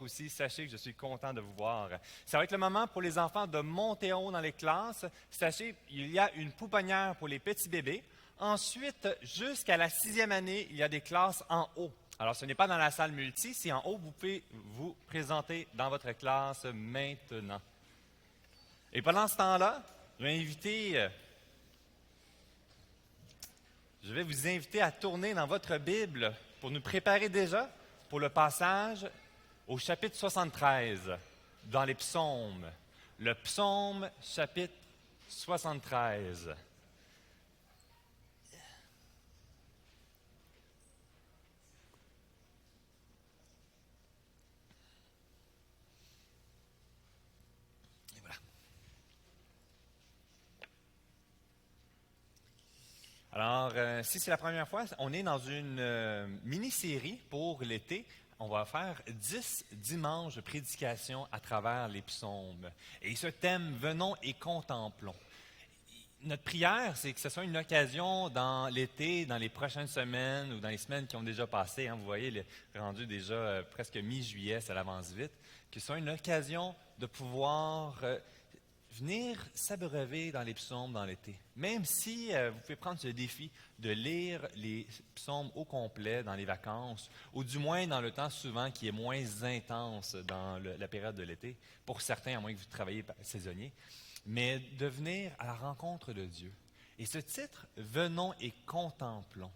aussi, sachez que je suis content de vous voir. Ça va être le moment pour les enfants de monter en haut dans les classes. Sachez, il y a une pouponnière pour les petits bébés. Ensuite, jusqu'à la 6e année, il y a des classes en haut. Alors, ce n'est pas dans la salle multi, c'est en haut. Vous pouvez vous présenter dans votre classe maintenant. Et pendant ce temps-là, je vais vous inviter à tourner dans votre Bible pour nous préparer déjà pour le passage au chapitre 73 dans les psaumes. Le psaume chapitre 73. Et voilà. Alors, si c'est la première fois, on est dans une mini-série pour l'été. On va faire 10 dimanches de prédication à travers les psaumes. Et ce thème, venons et contemplons. Notre prière, c'est que ce soit une occasion dans l'été, dans les prochaines semaines ou dans les semaines qui ont déjà passé. Vous voyez, rendu déjà presque mi-juillet, ça avance vite. Que ce soit une occasion de pouvoir venir s'abreuver dans les psaumes dans l'été. Même si vous pouvez prendre ce défi de lire les psaumes au complet dans les vacances, ou du moins dans le temps souvent qui est moins intense dans la période de l'été, pour certains, à moins que vous travaillez saisonnier, mais de venir à la rencontre de Dieu. Et ce titre, « Venons et contemplons »,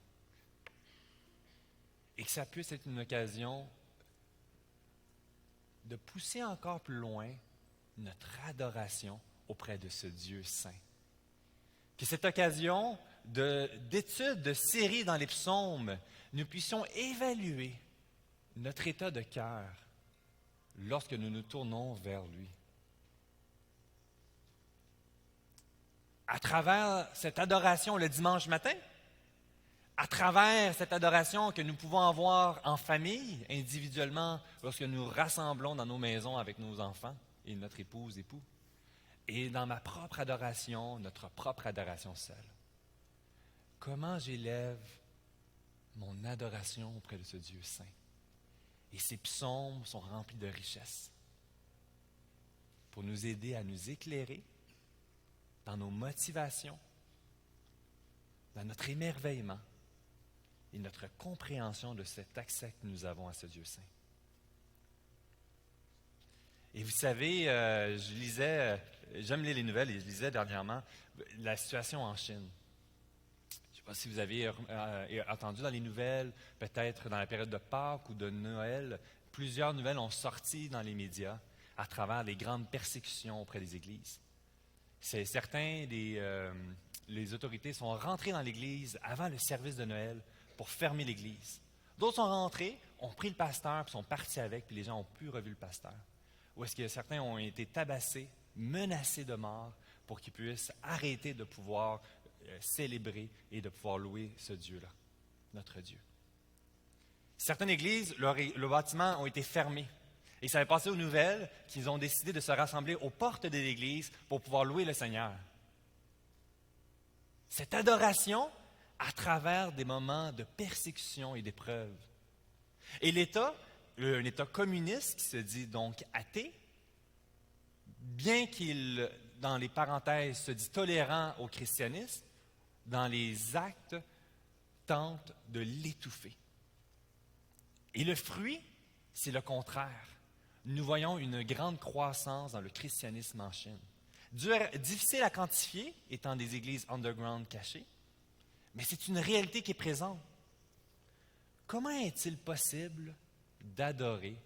et que ça puisse être une occasion de pousser encore plus loin notre adoration auprès de ce Dieu saint. Que cette occasion d'étude, de série dans les psaumes, nous puissions évaluer notre état de cœur lorsque nous nous tournons vers lui. À travers cette adoration le dimanche matin, à travers cette adoration que nous pouvons avoir en famille, individuellement, lorsque nous rassemblons dans nos maisons avec nos enfants et notre épouse, époux, et dans ma propre adoration, notre propre adoration seule. Comment j'élève mon adoration auprès de ce Dieu saint? Et ces psaumes sont remplis de richesses pour nous aider à nous éclairer dans nos motivations, dans notre émerveillement et notre compréhension de cet accès que nous avons à ce Dieu saint. Et vous savez, j'aime lire les nouvelles et je lisais dernièrement la situation en Chine. Je ne sais pas si vous avez entendu dans les nouvelles, peut-être dans la période de Pâques ou de Noël, plusieurs nouvelles ont sorti dans les médias à travers les grandes persécutions auprès des églises. Certains les autorités sont rentrés dans l'église avant le service de Noël pour fermer l'église. D'autres sont rentrés, ont pris le pasteur, puis sont partis avec, puis les gens n'ont plus revu le pasteur. Ou est-ce que certains ont été tabassés, menacés de mort, pour qu'ils puissent arrêter de pouvoir célébrer et de pouvoir louer ce Dieu-là, notre Dieu. Certaines églises, leurs bâtiments ont été fermés. Et ça avait passé aux nouvelles qu'ils ont décidé de se rassembler aux portes de l'église pour pouvoir louer le Seigneur. Cette adoration à travers des moments de persécution et d'épreuve. Et l'État, un État communiste qui se dit donc athée, bien qu'il, dans les parenthèses, se dit tolérant au christianisme, dans les actes, tente de l'étouffer. Et le fruit, c'est le contraire. Nous voyons une grande croissance dans le christianisme en Chine. Difficile à quantifier, étant des églises underground cachées, mais c'est une réalité qui est présente. Comment est-il possible d'adorer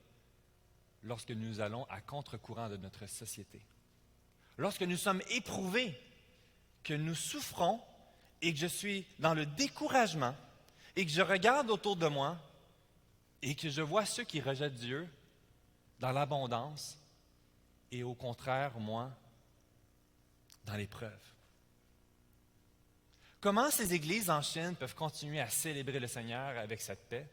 lorsque nous allons à contre-courant de notre société? Lorsque nous sommes éprouvés, que nous souffrons et que je suis dans le découragement et que je regarde autour de moi et que je vois ceux qui rejettent Dieu dans l'abondance et au contraire, moi, dans l'épreuve. Comment ces églises en Chine peuvent continuer à célébrer le Seigneur avec cette paix,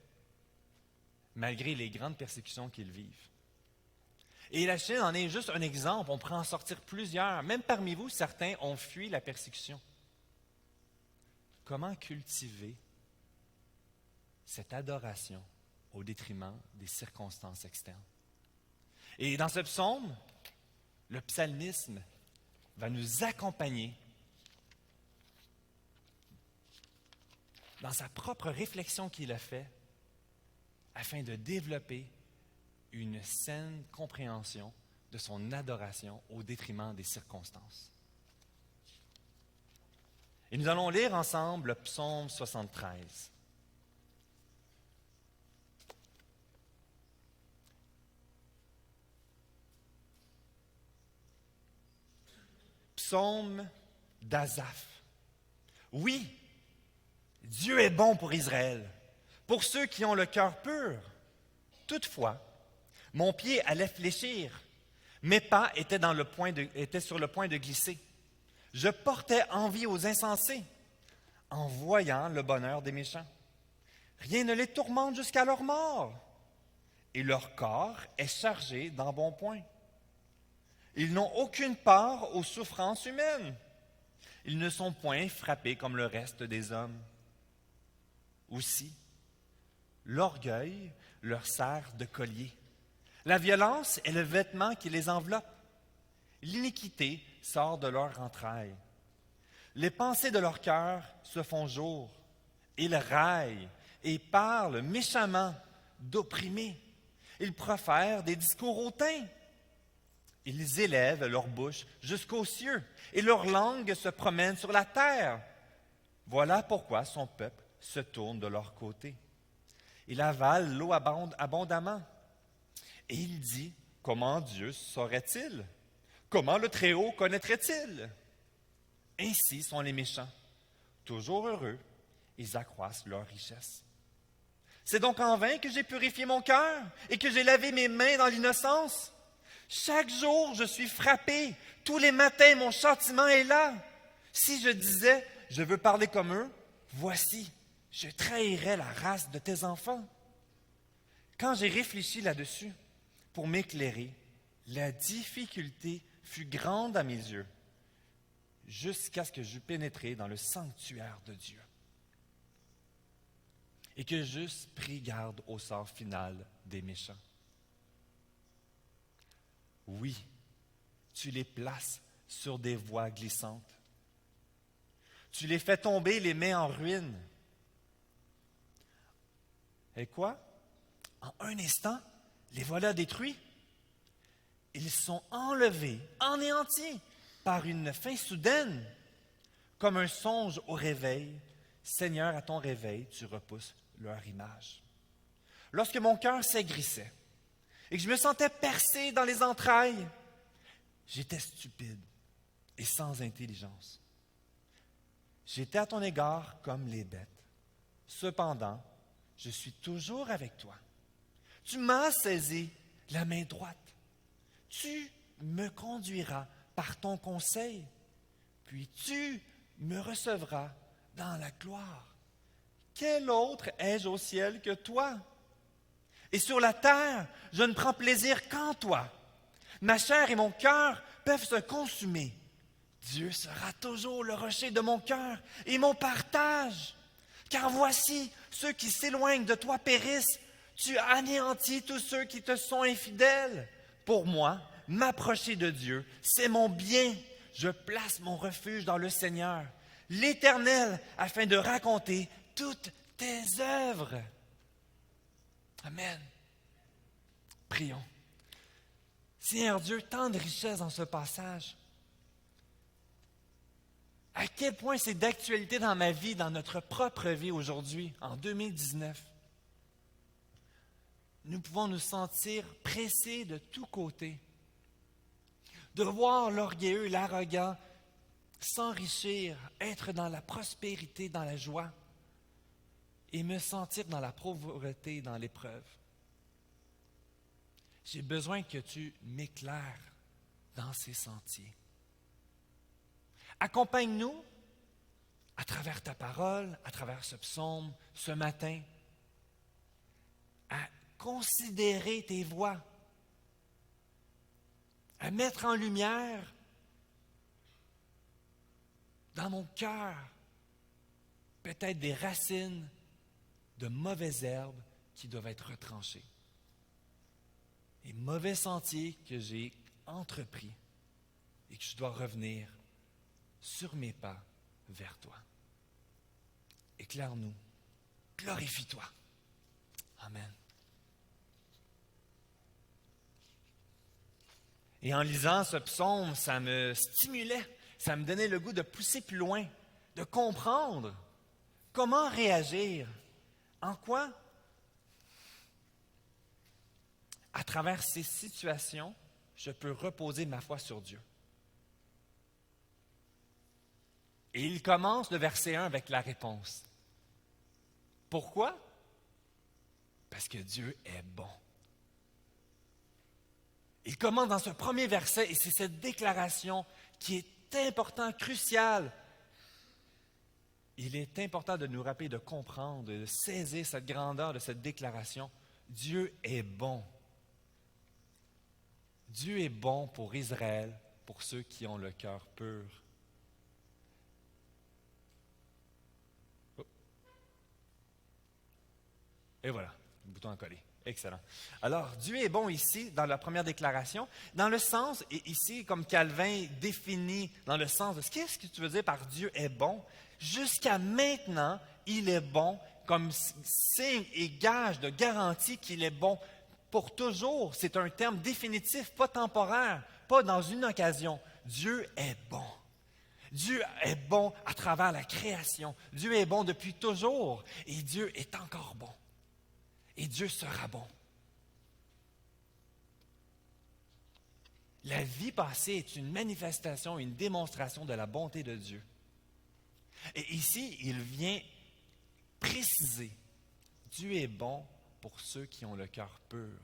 malgré les grandes persécutions qu'ils vivent? Et la Chine en est juste un exemple, on pourrait en sortir plusieurs. Même parmi vous, certains ont fui la persécution. Comment cultiver cette adoration au détriment des circonstances externes? Et dans ce psaume, le psalmisme va nous accompagner dans sa propre réflexion qu'il a faite afin de développer une saine compréhension de son adoration au détriment des circonstances. Et nous allons lire ensemble le psaume 73. Psaume d'Asaph. Oui, Dieu est bon pour Israël, pour ceux qui ont le cœur pur. Toutefois, mon pied allait fléchir, mes pas étaient sur le point de glisser. Je portais envie aux insensés en voyant le bonheur des méchants. Rien ne les tourmente jusqu'à leur mort, et leur corps est chargé d'embonpoint. Ils n'ont aucune part aux souffrances humaines. Ils ne sont point frappés comme le reste des hommes. Aussi, l'orgueil leur sert de collier. La violence est le vêtement qui les enveloppe. L'iniquité sort de leurs entrailles. Les pensées de leur cœur se font jour. Ils raillent et parlent méchamment d'opprimés. Ils profèrent des discours hautains. Ils élèvent leur bouche jusqu'aux cieux et leur langue se promène sur la terre. Voilà pourquoi son peuple se tourne de leur côté. Il avale l'eau abondamment. Et il dit, comment Dieu saurait-il? Comment le Très-Haut connaîtrait-il? Ainsi sont les méchants. Toujours heureux, ils accroissent leur richesse. C'est donc en vain que j'ai purifié mon cœur et que j'ai lavé mes mains dans l'innocence. Chaque jour, je suis frappé. Tous les matins, mon châtiment est là. Si je disais, je veux parler comme eux, voici, je trahirais la race de tes enfants. Quand j'ai réfléchi là-dessus pour m'éclairer, la difficulté fut grande à mes yeux, jusqu'à ce que j'eus pénétré dans le sanctuaire de Dieu et que j'eusse pris garde au sort final des méchants. Oui, tu les places sur des voies glissantes. Tu les fais tomber, les mets en ruine. Et quoi? En un instant, les voilà détruits. Ils sont enlevés, anéantis, par une fin soudaine. Comme un songe au réveil, Seigneur, à ton réveil, tu repousses leur image. Lorsque mon cœur s'aigrissait, et que je me sentais percé dans les entrailles, j'étais stupide et sans intelligence. J'étais à ton égard comme les bêtes. Cependant, je suis toujours avec toi. Tu m'as saisi la main droite. Tu me conduiras par ton conseil, puis tu me recevras dans la gloire. Quel autre ai-je au ciel que toi? Et sur la terre, je ne prends plaisir qu'en toi. Ma chair et mon cœur peuvent se consumer. Dieu sera toujours le rocher de mon cœur et mon partage. Car voici, ceux qui s'éloignent de toi périssent. Tu anéantis tous ceux qui te sont infidèles. Pour moi, m'approcher de Dieu, c'est mon bien. Je place mon refuge dans le Seigneur, l'Éternel, afin de raconter toutes tes œuvres. Amen. Prions. Seigneur Dieu, tant de richesse dans ce passage. À quel point c'est d'actualité dans ma vie, dans notre propre vie aujourd'hui, en 2019. Nous pouvons nous sentir pressés de tous côtés, de voir l'orgueilleux, l'arrogant s'enrichir, être dans la prospérité, dans la joie, et me sentir dans la pauvreté, dans l'épreuve. J'ai besoin que tu m'éclaires dans ces sentiers. Accompagne-nous à travers ta parole, à travers ce psaume, ce matin, à considérer tes voies, à mettre en lumière dans mon cœur peut-être des racines de mauvaises herbes qui doivent être retranchées. et mauvais sentiers que j'ai entrepris et que je dois revenir sur mes pas vers toi. Éclaire-nous, glorifie-toi. Amen. Et en lisant ce psaume, ça me stimulait, ça me donnait le goût de pousser plus loin, de comprendre comment réagir, en quoi, à travers ces situations, je peux reposer ma foi sur Dieu. Et il commence le verset 1 avec la réponse. Pourquoi? Parce que Dieu est bon. Il commence dans ce premier verset et c'est cette déclaration qui est importante, cruciale. Il est important de nous rappeler, de comprendre, de saisir cette grandeur de cette déclaration. Dieu est bon. Dieu est bon pour Israël, pour ceux qui ont le cœur pur. Et voilà, le bouton à coller. Excellent. Alors, Dieu est bon ici, dans la première déclaration, dans le sens, et ici, comme Calvin définit, dans le sens de qu'est-ce que tu veux dire par Dieu est bon? Jusqu'à maintenant, il est bon comme signe et gage de garantie qu'il est bon pour toujours. C'est un terme définitif, pas temporaire, pas dans une occasion. Dieu est bon. Dieu est bon à travers la création. Dieu est bon depuis toujours et Dieu est encore bon. Et Dieu sera bon. La vie passée est une manifestation, une démonstration de la bonté de Dieu. Et ici, il vient préciser, Dieu est bon pour ceux qui ont le cœur pur.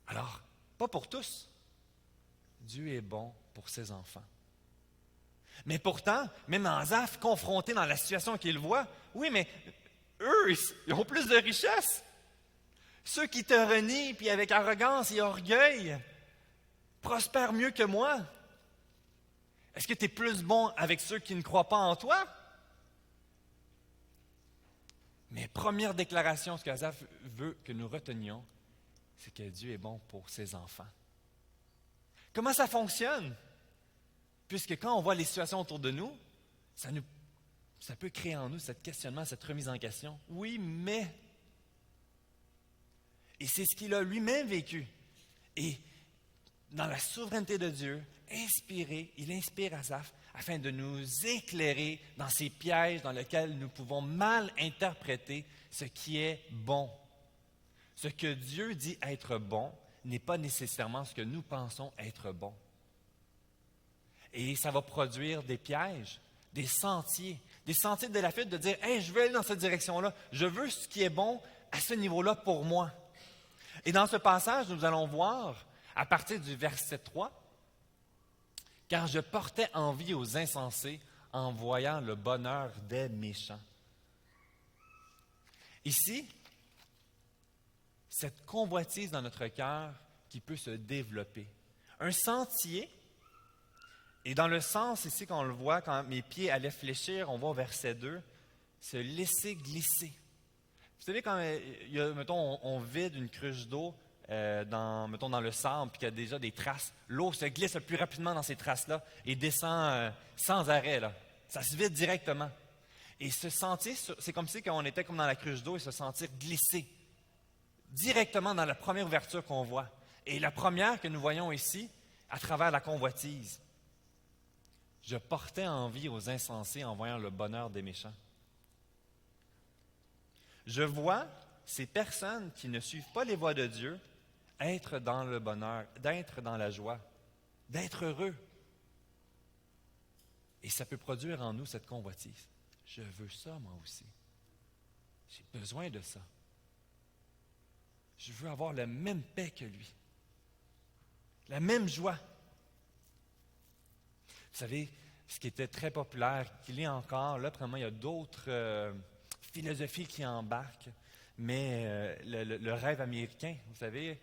Alors, pas pour tous. Dieu est bon pour ses enfants. Mais pourtant, même Asaph, confronté dans la situation qu'il voit, oui, mais eux, ils ont plus de richesse. Ceux qui te renient, puis avec arrogance et orgueil, prospèrent mieux que moi. Est-ce que tu es plus bon avec ceux qui ne croient pas en toi? Mais première déclaration, ce qu'Asaph veut que nous retenions, c'est que Dieu est bon pour ses enfants. Comment ça fonctionne? Puisque quand on voit les situations autour de nous, ça peut créer en nous ce questionnement, cette remise en question. Oui, mais... Et c'est ce qu'il a lui-même vécu. Et dans la souveraineté de Dieu, il inspire Asaph afin de nous éclairer dans ces pièges dans lesquels nous pouvons mal interpréter ce qui est bon. Ce que Dieu dit être bon n'est pas nécessairement ce que nous pensons être bon. Et ça va produire des pièges, des sentiers de la fuite, de dire « Hey, je veux aller dans cette direction-là, je veux ce qui est bon à ce niveau-là pour moi. » Et dans ce passage, nous allons voir, à partir du verset 3, « Car je portais envie aux insensés en voyant le bonheur des méchants. » Ici, cette convoitise dans notre cœur qui peut se développer. Un sentier, et dans le sens ici qu'on le voit, quand mes pieds allaient fléchir, on voit au verset 2, se laisser glisser. Vous savez, quand mettons, on vide une cruche d'eau dans le sable, puis qu'il y a déjà des traces, l'eau se glisse le plus rapidement dans ces traces-là et descend sans arrêt. Là. Ça se vide directement. Et se sentir, c'est comme si on était comme dans la cruche d'eau et se sentir glisser directement dans la première ouverture qu'on voit. Et la première que nous voyons ici, à travers la convoitise. Je portais envie aux insensés en voyant le bonheur des méchants. Je vois ces personnes qui ne suivent pas les voies de Dieu être dans le bonheur, d'être dans la joie, d'être heureux. Et ça peut produire en nous cette convoitise. Je veux ça, moi aussi. J'ai besoin de ça. Je veux avoir la même paix que lui. La même joie. Vous savez, ce qui était très populaire, qu'il est encore, là, probablement, il y a d'autres philosophies qui embarquent, mais le rêve américain, vous savez,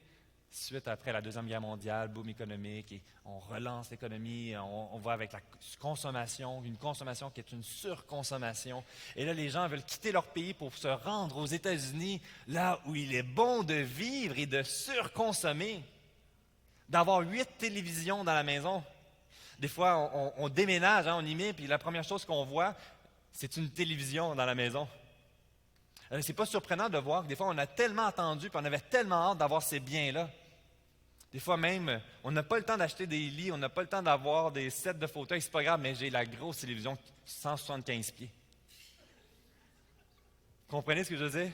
Suite après la Deuxième Guerre mondiale, boom économique, et on relance l'économie, on va avec la consommation, une consommation qui est une surconsommation. Et là, les gens veulent quitter leur pays pour se rendre aux États-Unis, là où il est bon de vivre et de surconsommer, d'avoir 8 télévisions dans la maison. Des fois, on déménage, on y met, puis la première chose qu'on voit, c'est une télévision dans la maison. C'est pas surprenant de voir que des fois, on a tellement attendu, puis on avait tellement hâte d'avoir ces biens-là. Des fois même, on n'a pas le temps d'acheter des lits, on n'a pas le temps d'avoir des sets de fauteuils. C'est pas grave, mais j'ai la grosse télévision 175 pieds. Comprenez ce que je veux dire?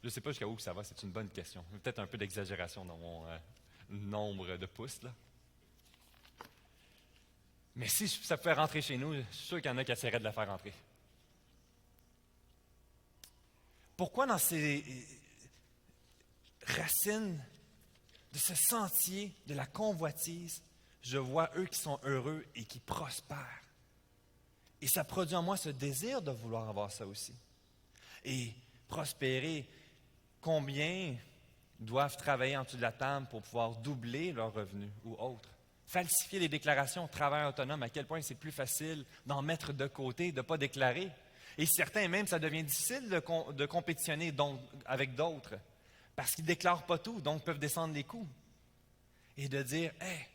Je ne sais pas jusqu'à où ça va, c'est une bonne question. Peut-être un peu d'exagération dans mon nombre de pouces, là. Mais si ça pouvait rentrer chez nous, je suis sûr qu'il y en a qui essaieraient de la faire rentrer. Pourquoi dans ces racines de ce sentier de la convoitise, je vois eux qui sont heureux et qui prospèrent? Et ça produit en moi ce désir de vouloir avoir ça aussi. Et prospérer, combien doivent travailler en dessous de la table pour pouvoir doubler leurs revenus ou autres? Falsifier les déclarations, travail autonome, à quel point c'est plus facile d'en mettre de côté, de ne pas déclarer. Et certains même, ça devient difficile de compétitionner avec d'autres, parce qu'ils ne déclarent pas tout, donc peuvent descendre les coûts. Et de dire, hey,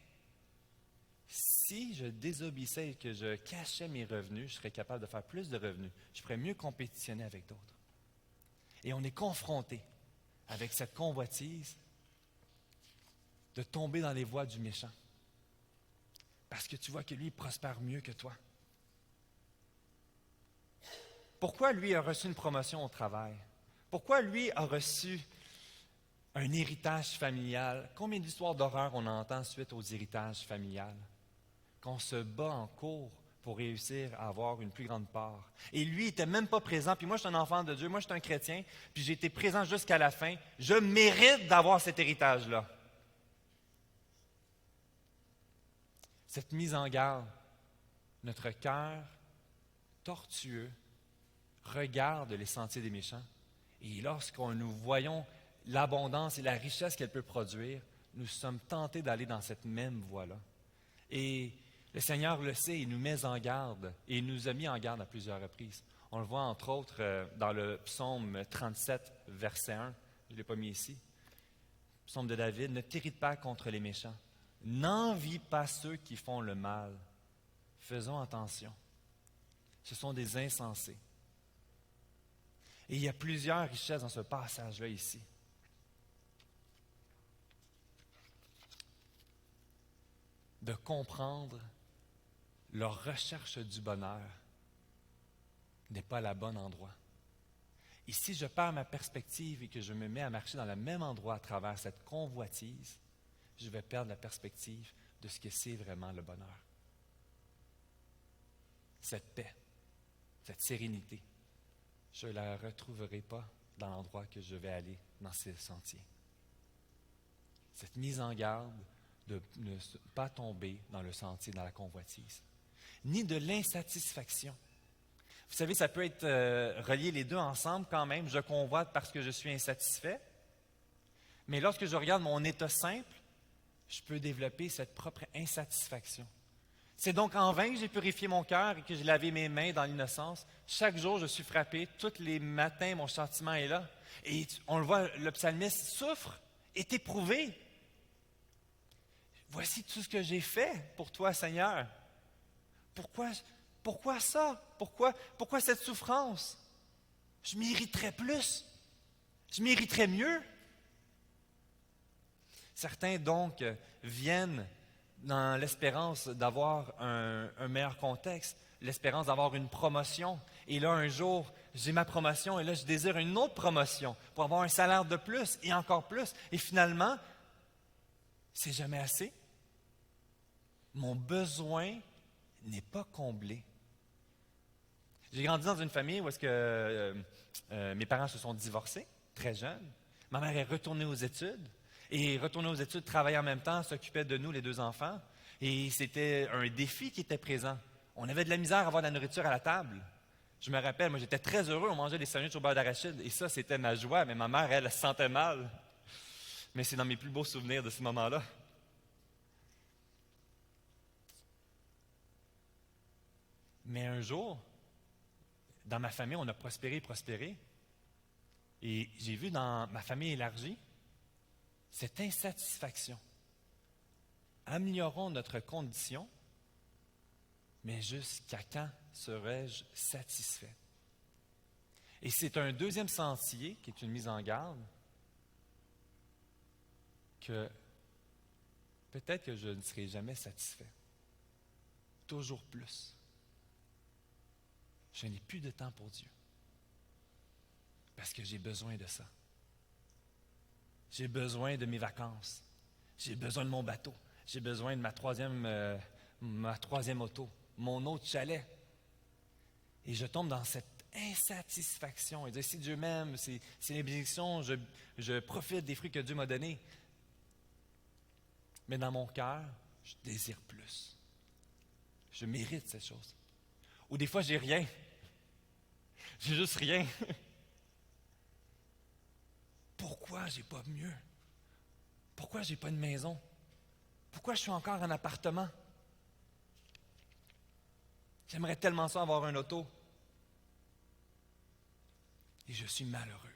si je désobéissais et que je cachais mes revenus, je serais capable de faire plus de revenus. Je pourrais mieux compétitionner avec d'autres. Et on est confronté avec cette convoitise de tomber dans les voies du méchant. Parce que tu vois que lui, il prospère mieux que toi. Pourquoi lui a reçu une promotion au travail? Pourquoi lui a reçu un héritage familial? Combien d'histoires d'horreur on entend suite aux héritages familiales? Qu'on se bat en cours pour réussir à avoir une plus grande part. Et lui, il n'était même pas présent. Puis moi, je suis un enfant de Dieu, moi, je suis un chrétien, puis j'ai été présent jusqu'à la fin. Je mérite d'avoir cet héritage-là. Cette mise en garde, notre cœur tortueux regarde les sentiers des méchants. Et lorsqu'on nous voyons l'abondance et la richesse qu'elle peut produire, nous sommes tentés d'aller dans cette même voie-là. Et le Seigneur le sait, il nous met en garde, et il nous a mis en garde à plusieurs reprises. On le voit entre autres dans le psaume 37, verset 1, je ne l'ai pas mis ici. Psaume de David, « Ne t'irrite pas contre les méchants, n'envie pas ceux qui font le mal. Faisons attention, ce sont des insensés. » Et il y a plusieurs richesses dans ce passage-là ici. De comprendre leur recherche du bonheur n'est pas le bon endroit. Et si je perds ma perspective et que je me mets à marcher dans le même endroit à travers cette convoitise, je vais perdre la perspective de ce que c'est vraiment le bonheur. Cette paix, cette sérénité, je ne la retrouverai pas dans l'endroit que je vais aller dans ces sentiers. Cette mise en garde de ne pas tomber dans le sentier, dans la convoitise, ni de l'insatisfaction. Vous savez, ça peut être relié les deux ensemble quand même. Je convoite parce que je suis insatisfait. Mais lorsque je regarde mon état simple, je peux développer cette propre insatisfaction. C'est donc en vain que j'ai purifié mon cœur et que j'ai lavé mes mains dans l'innocence. Chaque jour, je suis frappé. Tous les matins, mon châtiment est là. Et on le voit, le psalmiste souffre, est éprouvé. Voici tout ce que j'ai fait pour toi, Seigneur. Pourquoi ça? Pourquoi cette souffrance? Je mériterais plus. Je mériterais mieux. Certains, donc, viennent dans l'espérance d'avoir un meilleur contexte, l'espérance d'avoir une promotion. Et là, un jour, j'ai ma promotion et là, je désire une autre promotion pour avoir un salaire de plus et encore plus. Et finalement, c'est jamais assez. Mon besoin n'est pas comblé. J'ai grandi dans une famille où est-ce que mes parents se sont divorcés très jeunes. Ma mère est retournée aux études. Et retourner aux études, travailler en même temps, s'occupait de nous, les deux enfants. Et c'était un défi qui était présent. On avait de la misère à avoir de la nourriture à la table. Je me rappelle, moi, j'étais très heureux, on mangeait des sandwichs au beurre d'arachide. Et ça, c'était ma joie. Mais ma mère, elle se sentait mal. Mais c'est dans mes plus beaux souvenirs de ce moment-là. Mais un jour, dans ma famille, on a prospéré. Et j'ai vu dans ma famille élargie cette insatisfaction. Améliorons notre condition, mais jusqu'à quand serais-je satisfait? Et c'est un deuxième sentier qui est une mise en garde que peut-être que je ne serai jamais satisfait. Toujours plus. Je n'ai plus de temps pour Dieu. Parce que j'ai besoin de ça. J'ai besoin de mes vacances. J'ai besoin de mon bateau. J'ai besoin de ma troisième auto, mon autre chalet. Et je tombe dans cette insatisfaction. Et dire, si Dieu m'aime, c'est les bénédictions, je profite des fruits que Dieu m'a donnés. Mais dans mon cœur, je désire plus. Je mérite cette chose. Ou des fois, j'ai rien. J'ai juste rien. Pourquoi j'ai pas mieux? Pourquoi j'ai pas une maison? Pourquoi je suis encore en appartement? J'aimerais tellement ça avoir un auto. Et je suis malheureux.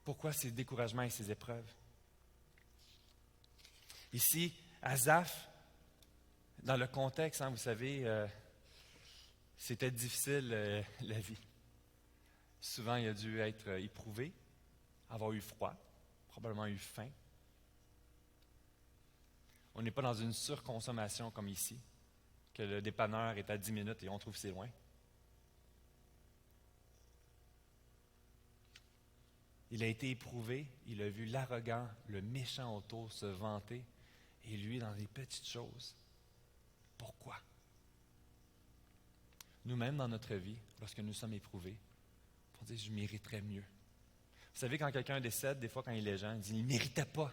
Pourquoi ces découragements et ces épreuves? Ici, Asaph, dans le contexte, vous savez, c'était difficile la vie. Souvent, il a dû être éprouvé, avoir eu froid, probablement eu faim. On n'est pas dans une surconsommation comme ici, que le dépanneur est à 10 minutes et on trouve c'est loin. Il a été éprouvé, il a vu l'arrogant, le méchant autour se vanter, et lui dans les petites choses. Pourquoi? Nous-mêmes, dans notre vie, lorsque nous sommes éprouvés, on dit « je mériterais mieux ». Vous savez, quand quelqu'un décède, des fois, quand il est jeune, il dit « il ne méritait pas ».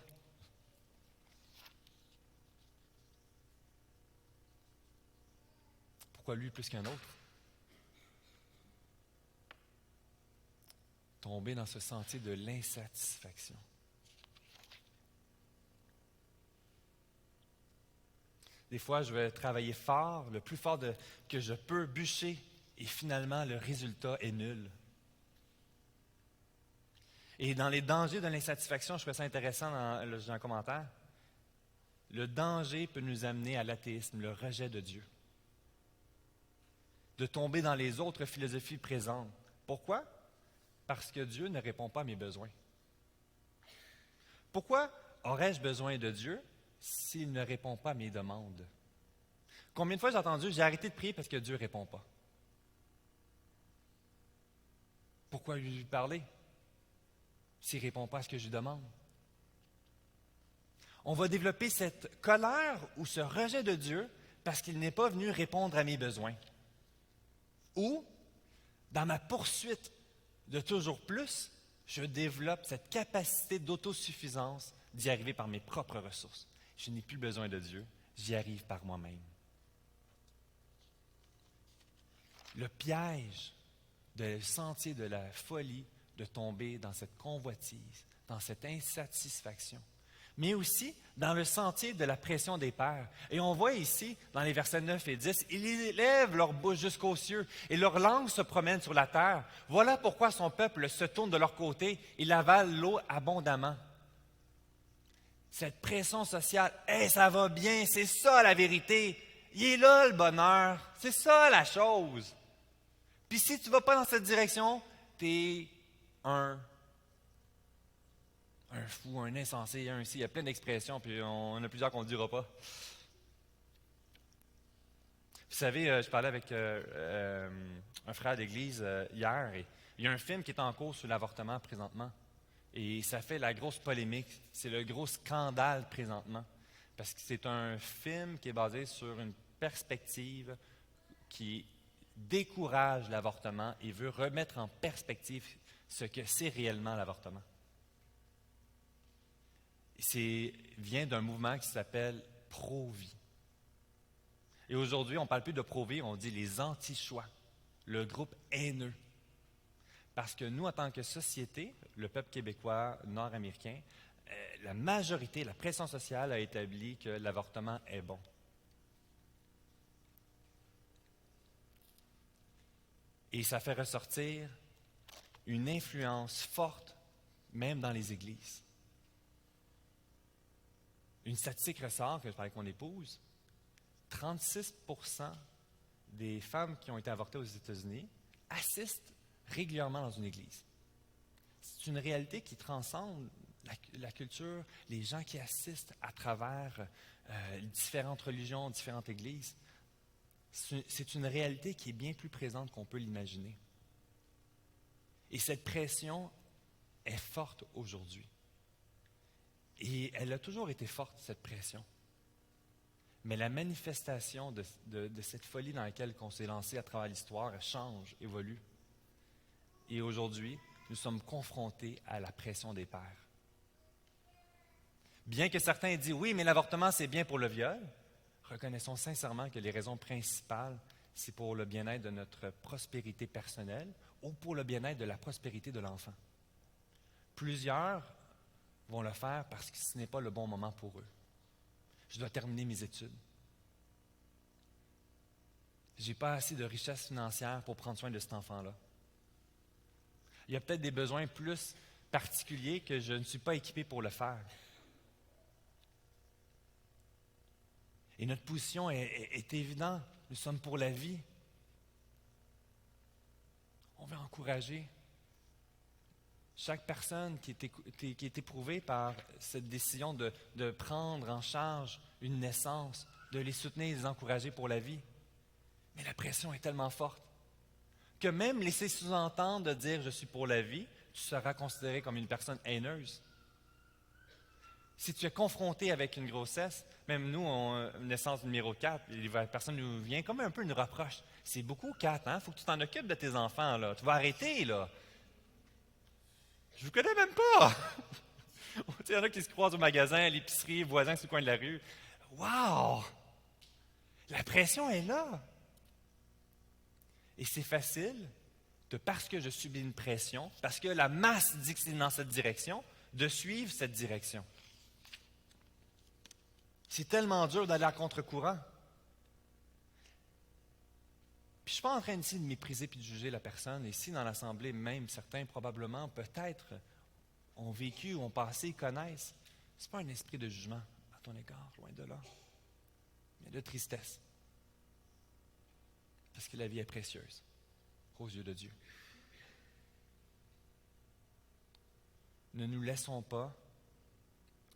Pourquoi lui plus qu'un autre? Tomber dans ce sentier de l'insatisfaction. Des fois, je vais travailler fort, le plus fort que je peux, bûcher, et finalement, le résultat est nul. Et dans les dangers de l'insatisfaction, je trouve ça intéressant dans un commentaire. Le danger peut nous amener à l'athéisme, le rejet de Dieu. De tomber dans les autres philosophies présentes. Pourquoi? Parce que Dieu ne répond pas à mes besoins. Pourquoi aurais-je besoin de Dieu s'il ne répond pas à mes demandes? Combien de fois j'ai entendu, j'ai arrêté de prier parce que Dieu ne répond pas? Pourquoi lui parler s'il ne répond pas à ce que je lui demande? On va développer cette colère ou ce rejet de Dieu parce qu'il n'est pas venu répondre à mes besoins. Ou, dans ma poursuite de toujours plus, je développe cette capacité d'autosuffisance d'y arriver par mes propres ressources. Je n'ai plus besoin de Dieu, j'y arrive par moi-même. Le piège le sentier de la folie de tomber dans cette convoitise, dans cette insatisfaction, mais aussi dans le sentier de la pression des pères. Et on voit ici, dans les versets 9 et 10, ils élèvent leur bouche jusqu'aux cieux et leur langue se promène sur la terre. Voilà pourquoi son peuple se tourne de leur côté, il avale l'eau abondamment. Cette pression sociale, « Hey, ça va bien, c'est ça la vérité, il est là le bonheur, c'est ça la chose. » Puis si tu ne vas pas dans cette direction, tu es un fou, un insensé, un si. Il y a plein d'expressions, puis on en a plusieurs qu'on ne dira pas. Vous savez, je parlais avec un frère d'église hier, et il y a un film qui est en cours sur l'avortement présentement. Et ça fait la grosse polémique. C'est le gros scandale présentement. Parce que c'est un film qui est basé sur une perspective qui décourage l'avortement et veut remettre en perspective ce que c'est réellement l'avortement. Vient d'un mouvement qui s'appelle Pro-Vie. Et aujourd'hui, on ne parle plus de Pro-Vie, on dit les anti-choix, le groupe haineux. Parce que nous, en tant que société, le peuple québécois nord-américain, la majorité, la pression sociale a établi que l'avortement est bon. Et ça fait ressortir une influence forte, même dans les églises. Une statistique ressort, que je parlais avec mon épouse, 36% des femmes qui ont été avortées aux États-Unis assistent régulièrement dans une église. C'est une réalité qui transcende la culture, les gens qui assistent à travers différentes religions, différentes églises. C'est une réalité qui est bien plus présente qu'on peut l'imaginer. Et cette pression est forte aujourd'hui. Et elle a toujours été forte, cette pression. Mais la manifestation de cette folie dans laquelle on s'est lancé à travers l'histoire change, évolue. Et aujourd'hui, nous sommes confrontés à la pression des pères. Bien que certains aient dit, oui, mais l'avortement, c'est bien pour le viol, reconnaissons sincèrement que les raisons principales, c'est pour le bien-être de notre prospérité personnelle ou pour le bien-être de la prospérité de l'enfant. Plusieurs vont le faire parce que ce n'est pas le bon moment pour eux. Je dois terminer mes études. Je n'ai pas assez de richesse financière pour prendre soin de cet enfant-là. Il y a peut-être des besoins plus particuliers que je ne suis pas équipé pour le faire. Et notre position est évidente. Nous sommes pour la vie. On veut encourager chaque personne qui est éprouvée par cette décision de prendre en charge une naissance, de les soutenir et les encourager pour la vie. Mais la pression est tellement forte que même laisser sous-entendre de dire « je suis pour la vie », tu seras considéré comme une personne haineuse. Si tu es confronté avec une grossesse, même nous, naissance numéro 4, la personne nous vient comme un peu une reproche. C'est beaucoup 4, hein? Il faut que tu t'en occupes de tes enfants, là. Tu vas arrêter, là. Je vous connais même pas! Il y en a qui se croisent au magasin, à l'épicerie, voisins sur le coin de la rue. Wow! La pression est là. Et c'est facile, parce que je subis une pression, parce que la masse dit que c'est dans cette direction, de suivre cette direction. C'est tellement dur d'aller à contre-courant. Puis je ne suis pas en train ici de mépriser puis de juger la personne. Ici, dans l'Assemblée, même certains, probablement, peut-être, ont vécu, ont passé, connaissent. Ce n'est pas un esprit de jugement à ton égard, loin de là, mais de tristesse. Parce que la vie est précieuse aux yeux de Dieu. Ne nous laissons pas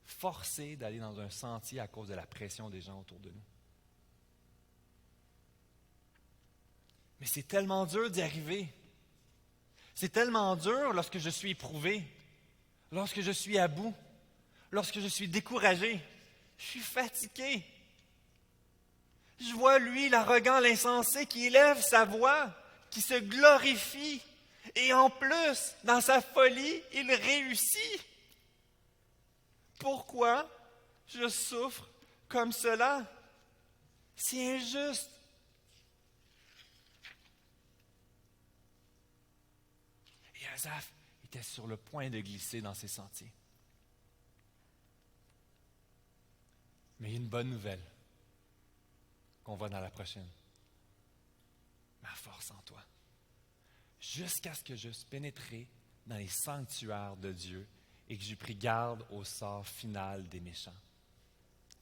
forcer d'aller dans un sentier à cause de la pression des gens autour de nous. Mais c'est tellement dur d'y arriver. C'est tellement dur lorsque je suis éprouvé, lorsque je suis à bout, lorsque je suis découragé. Je suis fatigué. Je vois lui, l'arrogant, l'insensé, qui élève sa voix, qui se glorifie. Et en plus, dans sa folie, il réussit. Pourquoi je souffre comme cela? C'est injuste. Et Asaph était sur le point de glisser dans ces sentiers. Mais il y a une bonne nouvelle qu'on voit dans la prochaine. Ma force en toi. Jusqu'à ce que j'eusse pénétré dans les sanctuaires de Dieu et que j'eus pris garde au sort final des méchants.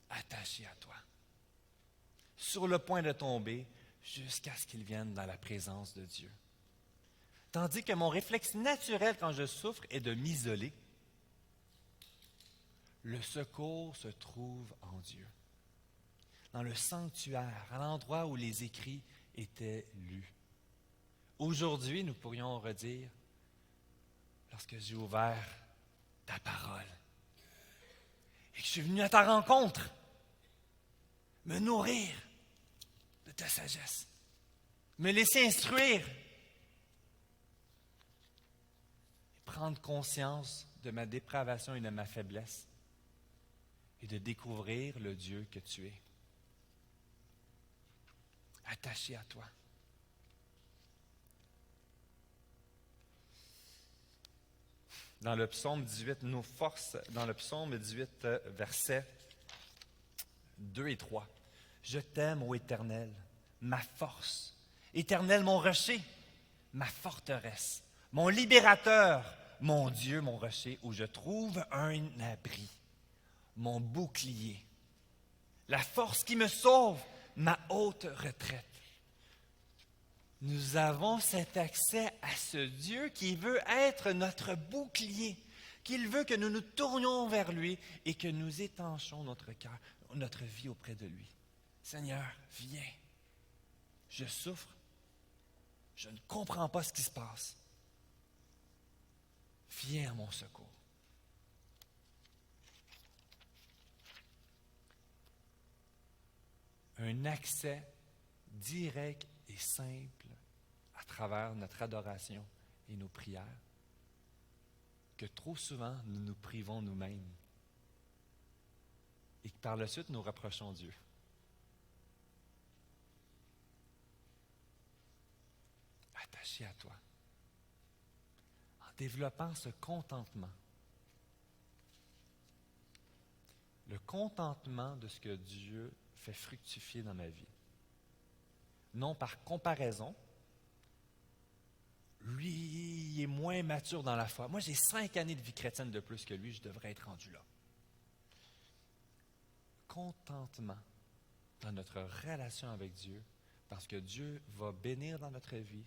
Attaché à toi. Sur le point de tomber jusqu'à ce qu'ils viennent dans la présence de Dieu. Tandis que mon réflexe naturel quand je souffre est de m'isoler, le secours se trouve en Dieu. Dans le sanctuaire, à l'endroit où les écrits étaient lus. Aujourd'hui, nous pourrions redire, lorsque j'ai ouvert ta parole et que je suis venu à ta rencontre, me nourrir de ta sagesse, me laisser instruire et prendre conscience de ma dépravation et de ma faiblesse et de découvrir le Dieu que tu es. Attaché à toi. dans le psaume 18, nous force, dans le psaume 18, versets 2 et 3. « Je t'aime, ô Éternel, ma force. Éternel, mon rocher, ma forteresse, mon libérateur, mon Dieu, mon rocher, où je trouve un abri, mon bouclier, la force qui me sauve, ma haute retraite. » Nous avons cet accès à ce Dieu qui veut être notre bouclier, qu'il veut que nous nous tournions vers lui et que nous étanchions notre cœur, notre vie auprès de lui. Seigneur, viens. Je souffre. Je ne comprends pas ce qui se passe. Viens à mon secours. Un accès direct et simple à travers notre adoration et nos prières, que trop souvent nous nous privons nous-mêmes et que par la suite nous reprochons Dieu. Attaché à toi, en développant ce contentement, le contentement de ce que Dieu fait fructifier dans ma vie. Non par comparaison, lui, il est moins mature dans la foi. Moi, j'ai 5 années de vie chrétienne de plus que lui, je devrais être rendu là. Contentement dans notre relation avec Dieu, parce que Dieu va bénir dans notre vie,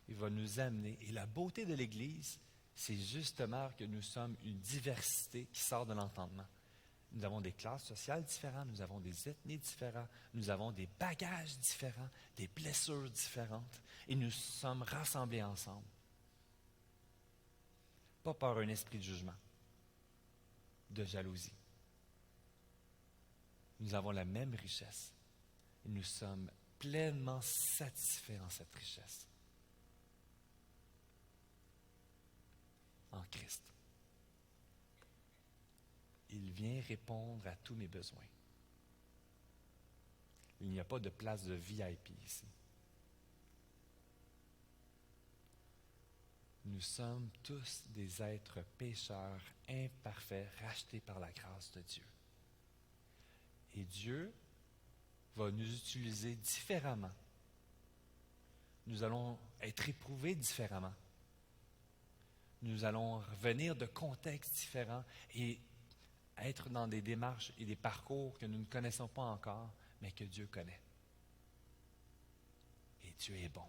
il va nous amener. Et la beauté de l'Église, c'est justement que nous sommes une diversité qui sort de l'entendement. Nous avons des classes sociales différentes, nous avons des ethnies différentes, nous avons des bagages différents, des blessures différentes, et nous sommes rassemblés ensemble. Pas par un esprit de jugement, de jalousie. Nous avons la même richesse, et nous sommes pleinement satisfaits en cette richesse. En Christ. Il vient répondre à tous mes besoins. Il n'y a pas de place de VIP ici. Nous sommes tous des êtres pécheurs, imparfaits, rachetés par la grâce de Dieu. Et Dieu va nous utiliser différemment. Nous allons être éprouvés différemment. Nous allons revenir de contextes différents et être dans des démarches et des parcours que nous ne connaissons pas encore, mais que Dieu connaît. Et Dieu est bon.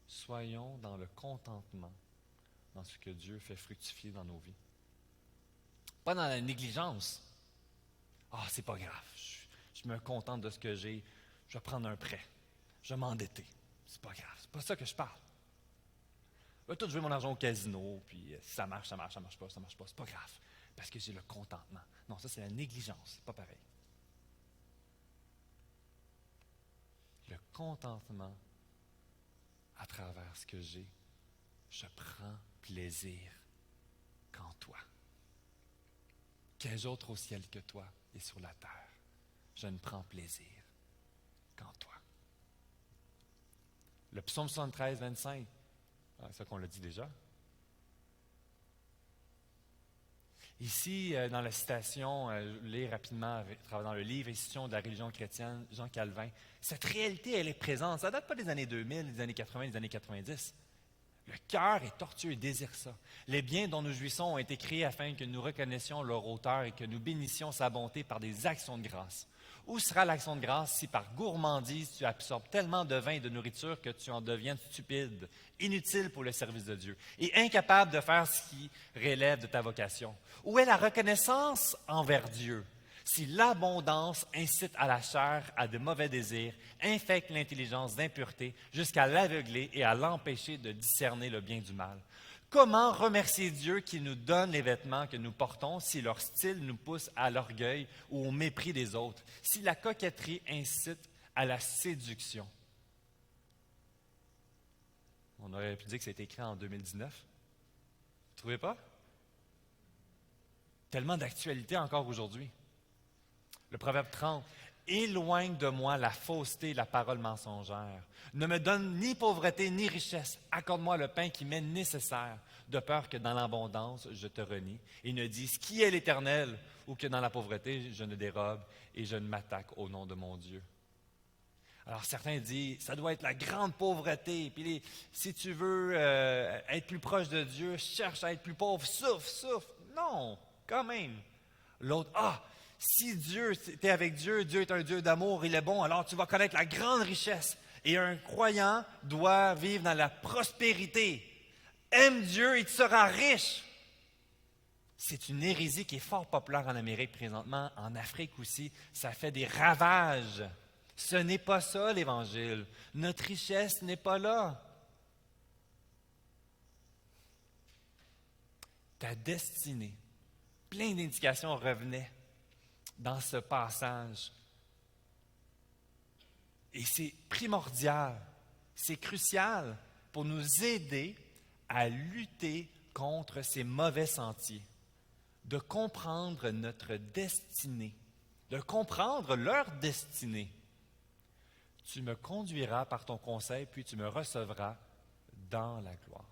Soyons dans le contentement, dans ce que Dieu fait fructifier dans nos vies. Pas dans la négligence. Ah, c'est pas grave. Je me contente de ce que j'ai. Je vais prendre un prêt. Je vais m'endetter. C'est pas grave. C'est pas ça que je parle. Je vais tout jouer mon argent au casino, puis si ça marche, ça marche pas, c'est pas grave, parce que j'ai le contentement. Non, ça c'est la négligence, c'est pas pareil. Le contentement à travers ce que j'ai, je prends plaisir qu'en toi. Qu'ai-je autre au ciel que toi et sur la terre? Je ne prends plaisir qu'en toi. Le psaume 73, 25. C'est ça qu'on l'a dit déjà. Ici, dans la citation, lire rapidement dans le livre Institution de la religion chrétienne, Jean Calvin, cette réalité, elle est présente. Ça ne date pas des années 2000, des années 80, des années 90. Le cœur est tortueux et désire ça. Les biens dont nous jouissons ont été créés afin que nous reconnaissions leur auteur et que nous bénissions sa bonté par des actions de grâce. Où sera l'action de grâce si par gourmandise tu absorbes tellement de vin et de nourriture que tu en deviens stupide, inutile pour le service de Dieu et incapable de faire ce qui relève de ta vocation? Où est la reconnaissance envers Dieu si l'abondance incite à la chair à de mauvais désirs, infecte l'intelligence d'impureté jusqu'à l'aveugler et à l'empêcher de discerner le bien du mal? Comment remercier Dieu qui nous donne les vêtements que nous portons si leur style nous pousse à l'orgueil ou au mépris des autres, si la coquetterie incite à la séduction? On aurait pu dire que ça a été écrit en 2019. Vous ne trouvez pas? Tellement d'actualité encore aujourd'hui. Le Proverbe 30. éloigne de moi la fausseté et la parole mensongère. Ne me donne ni pauvreté ni richesse. Accorde-moi le pain qui m'est nécessaire, de peur que dans l'abondance, je te renie. Et ne dise qui est l'Éternel, ou que dans la pauvreté, je ne dérobe et je ne m'attaque au nom de mon Dieu. Alors certains disent, ça doit être la grande pauvreté. Puis si tu veux être plus proche de Dieu, cherche à être plus pauvre, souffre. Non, quand même. L'autre, si Dieu, tu es avec Dieu, Dieu est un Dieu d'amour, il est bon, alors tu vas connaître la grande richesse. Et un croyant doit vivre dans la prospérité. Aime Dieu et tu seras riche. C'est une hérésie qui est fort populaire en Amérique présentement, en Afrique aussi. Ça fait des ravages. Ce n'est pas ça l'Évangile. Notre richesse n'est pas là. Ta destinée. Plein d'indications revenaient dans ce passage. Et c'est primordial, c'est crucial pour nous aider à lutter contre ces mauvais sentiers, de comprendre notre destinée, de comprendre leur destinée. Tu me conduiras par ton conseil, puis tu me recevras dans la gloire.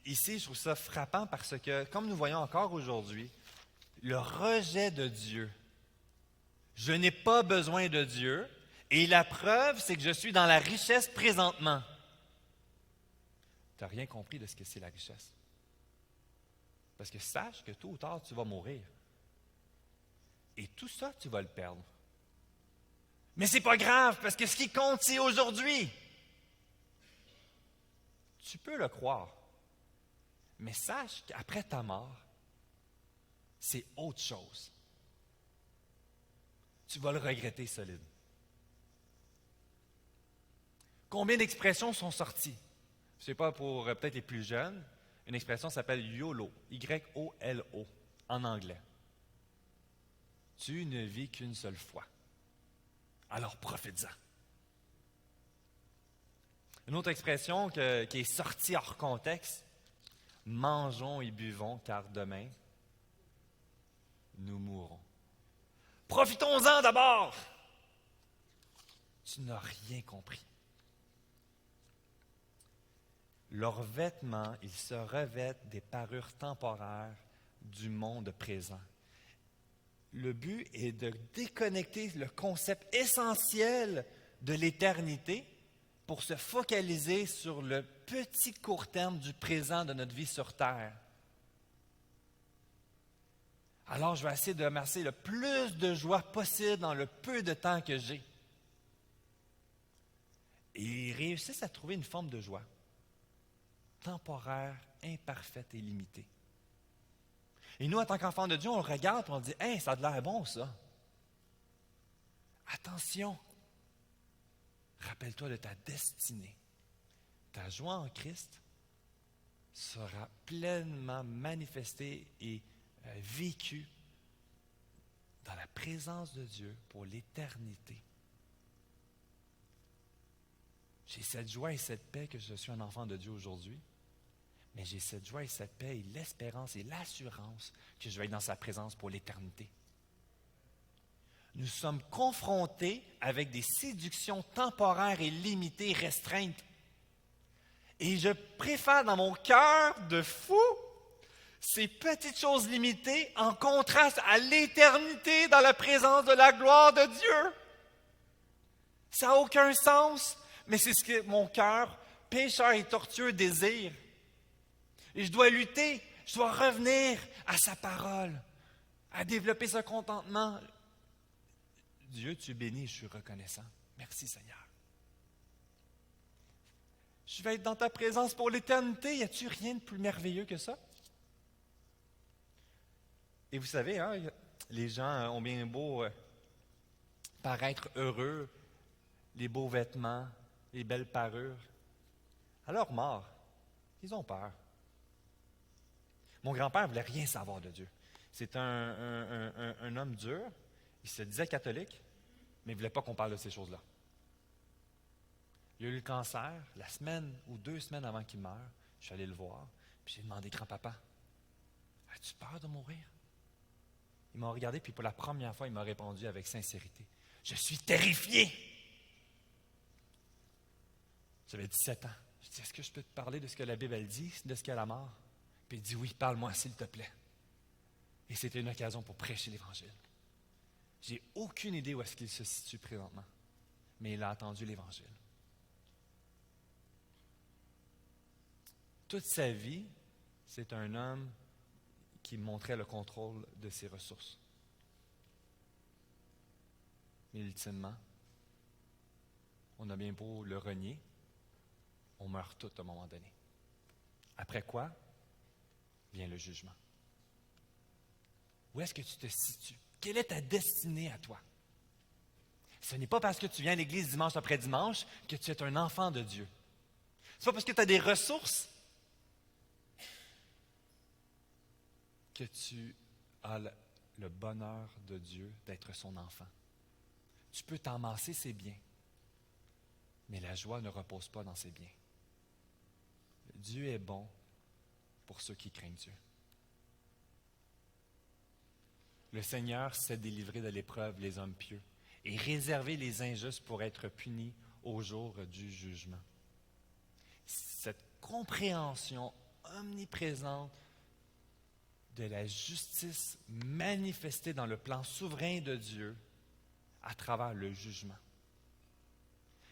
Ici, je trouve ça frappant parce que, comme nous voyons encore aujourd'hui, le rejet de Dieu. Je n'ai pas besoin de Dieu, et la preuve, c'est que je suis dans la richesse présentement. Tu n'as rien compris de ce que c'est la richesse. Parce que sache que tôt ou tard, tu vas mourir. Et tout ça, tu vas le perdre. Mais ce n'est pas grave, parce que ce qui compte, c'est aujourd'hui. Tu peux le croire. Mais sache qu'après ta mort, c'est autre chose. Tu vas le regretter solide. Combien d'expressions sont sorties? Je ne sais pas, pour peut-être les plus jeunes, une expression s'appelle YOLO, Y-O-L-O, en anglais. Tu ne vis qu'une seule fois. Alors profite-en. Une autre expression qui est sortie hors contexte, mangeons et buvons, car demain, nous mourrons. Profitons-en d'abord! Tu n'as rien compris. Leurs vêtements, ils se revêtent des parures temporaires du monde présent. Le but est de déconnecter le concept essentiel de l'éternité pour se focaliser sur le petit court terme du présent de notre vie sur Terre. Alors, je vais essayer de amasser le plus de joie possible dans le peu de temps que j'ai. Et ils réussissent à trouver une forme de joie, temporaire, imparfaite et limitée. Et nous, en tant qu'enfants de Dieu, on le regarde et on dit « Hey, ça a l'air bon, ça! » Attention! Rappelle-toi de ta destinée. Ta joie en Christ sera pleinement manifestée et vécue dans la présence de Dieu pour l'éternité. J'ai cette joie et cette paix que je suis un enfant de Dieu aujourd'hui, mais j'ai cette joie et cette paix et l'espérance et l'assurance que je vais être dans sa présence pour l'éternité. Nous sommes confrontés avec des séductions temporaires et limitées, restreintes. Et je préfère dans mon cœur de fou ces petites choses limitées en contraste à l'éternité dans la présence de la gloire de Dieu. Ça n'a aucun sens, mais c'est ce que mon cœur, pécheur et tortueux, désire. Et je dois lutter, je dois revenir à sa parole, à développer ce contentement. Dieu, tu es béni, je suis reconnaissant. Merci Seigneur. Je vais être dans ta présence pour l'éternité. Y a-t-il rien de plus merveilleux que ça? Et vous savez, hein, les gens ont bien beau paraître heureux, les beaux vêtements, les belles parures. À leur mort, ils ont peur. Mon grand-père ne voulait rien savoir de Dieu. C'est un homme dur. Il se disait catholique, mais il ne voulait pas qu'on parle de ces choses-là. Il a eu le cancer la semaine ou 2 semaines avant qu'il meure. Je suis allé le voir, puis j'ai demandé, grand-papa, as-tu peur de mourir? Il m'a regardé, puis pour la première fois, il m'a répondu avec sincérité. « Je suis terrifié! » J'avais 17 ans. Je dis, est-ce que je peux te parler de ce que la Bible elle dit, de ce qu'est la mort? Puis il dit, oui, parle-moi s'il te plaît. Et c'était une occasion pour prêcher l'Évangile. J'ai aucune idée où est-ce qu'il se situe présentement, mais il a entendu l'Évangile. Toute sa vie, c'est un homme qui montrait le contrôle de ses ressources. Mais ultimement, on a bien beau le renier, on meurt tous à un moment donné. Après quoi vient le jugement. Où est-ce que tu te situes? Quelle est ta destinée à toi? Ce n'est pas parce que tu viens à l'église dimanche après dimanche que tu es un enfant de Dieu. Ce n'est pas parce que tu as des ressources que tu as le bonheur de Dieu d'être son enfant. Tu peux t'amasser ses biens, mais la joie ne repose pas dans ses biens. Dieu est bon pour ceux qui craignent Dieu. Le Seigneur sait délivrer de l'épreuve les hommes pieux et réserver les injustes pour être punis au jour du jugement. Cette compréhension omniprésente de la justice manifestée dans le plan souverain de Dieu à travers le jugement.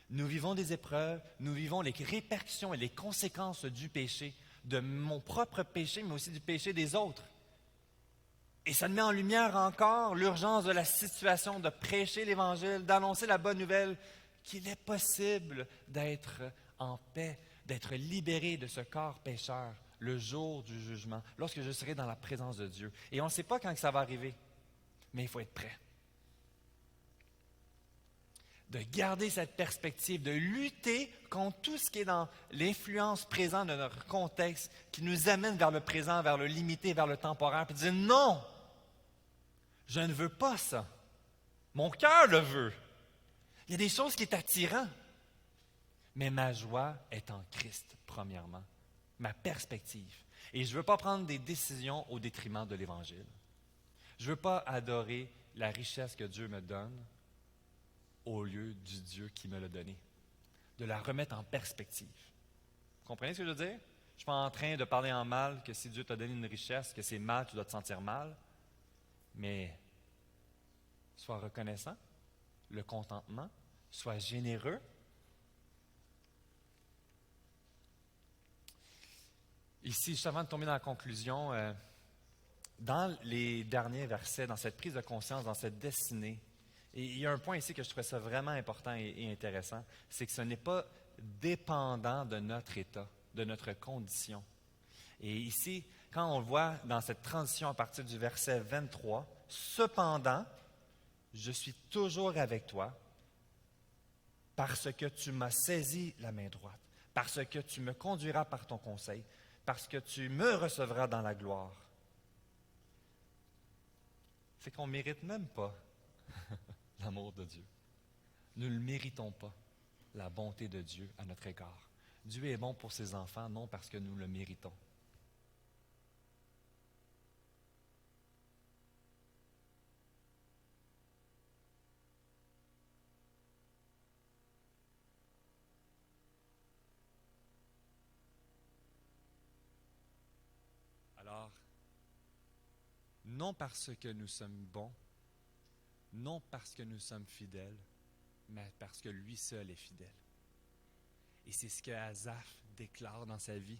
Nous vivons des épreuves, nous vivons les répercussions et les conséquences du péché, de mon propre péché, mais aussi du péché des autres. Et ça met en lumière encore l'urgence de la situation de prêcher l'Évangile, d'annoncer la bonne nouvelle qu'il est possible d'être en paix, d'être libéré de ce corps pécheur le jour du jugement, lorsque je serai dans la présence de Dieu. Et on ne sait pas quand ça va arriver, mais il faut être prêt. De garder cette perspective, de lutter contre tout ce qui est dans l'influence présente de notre contexte, qui nous amène vers le présent, vers le limité, vers le temporaire, puis de dire non, je ne veux pas ça. Mon cœur le veut. Il y a des choses qui sont attirantes, mais ma joie est en Christ, premièrement. Ma perspective. Et je ne veux pas prendre des décisions au détriment de l'Évangile. Je ne veux pas adorer la richesse que Dieu me donne au lieu du Dieu qui me l'a donné. De la remettre en perspective. Vous comprenez ce que je veux dire? Je ne suis pas en train de parler en mal que si Dieu t'a donné une richesse, que c'est mal, tu dois te sentir mal. Mais sois reconnaissant, le contentement, sois généreux. Ici, juste avant de tomber dans la conclusion, dans les derniers versets, dans cette prise de conscience, dans cette destinée, et il y a un point ici que je trouvais ça vraiment important et intéressant, c'est que ce n'est pas dépendant de notre état, de notre condition. Et ici, quand on le voit dans cette transition à partir du verset 23, « Cependant, je suis toujours avec toi parce que tu m'as saisi la main droite, parce que tu me conduiras par ton conseil, parce que tu me recevras dans la gloire. » C'est qu'on ne mérite même pas l'amour de Dieu. Nous ne le méritons pas, la bonté de Dieu à notre égard. Dieu est bon pour ses enfants, non parce que nous le méritons. Alors, non parce que nous sommes bons, non parce que nous sommes fidèles, mais parce que lui seul est fidèle. Et c'est ce que Asaph déclare dans sa vie.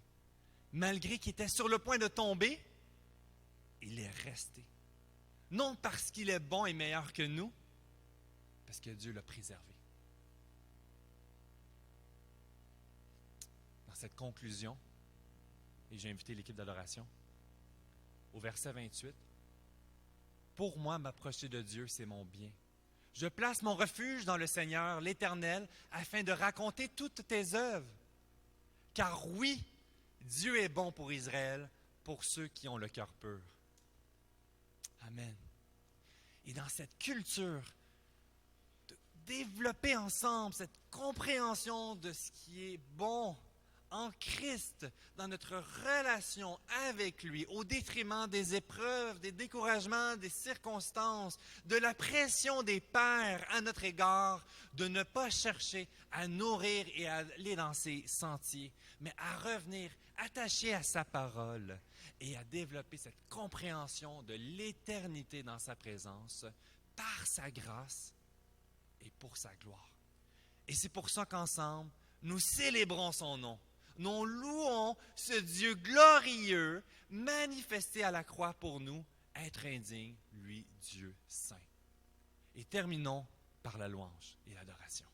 Malgré qu'il était sur le point de tomber, il est resté. Non parce qu'il est bon et meilleur que nous, parce que Dieu l'a préservé. Dans cette conclusion, et j'ai invité l'équipe d'adoration, au verset 28, « Pour moi, m'approcher de Dieu, c'est mon bien. Je place mon refuge dans le Seigneur, l'Éternel, afin de raconter toutes tes œuvres. Car oui, Dieu est bon pour Israël, pour ceux qui ont le cœur pur. » Amen. Et dans cette culture, de développer ensemble cette compréhension de ce qui est bon en Christ, dans notre relation avec lui, au détriment des épreuves, des découragements, des circonstances, de la pression des pairs à notre égard, de ne pas chercher à nourrir et à aller dans ses sentiers, mais à revenir attaché à sa parole et à développer cette compréhension de l'éternité dans sa présence par sa grâce et pour sa gloire. Et c'est pour ça qu'ensemble, nous célébrons son nom. Nous louons ce Dieu glorieux, manifesté à la croix pour nous, être indigne, lui, Dieu saint. Et terminons par la louange et l'adoration.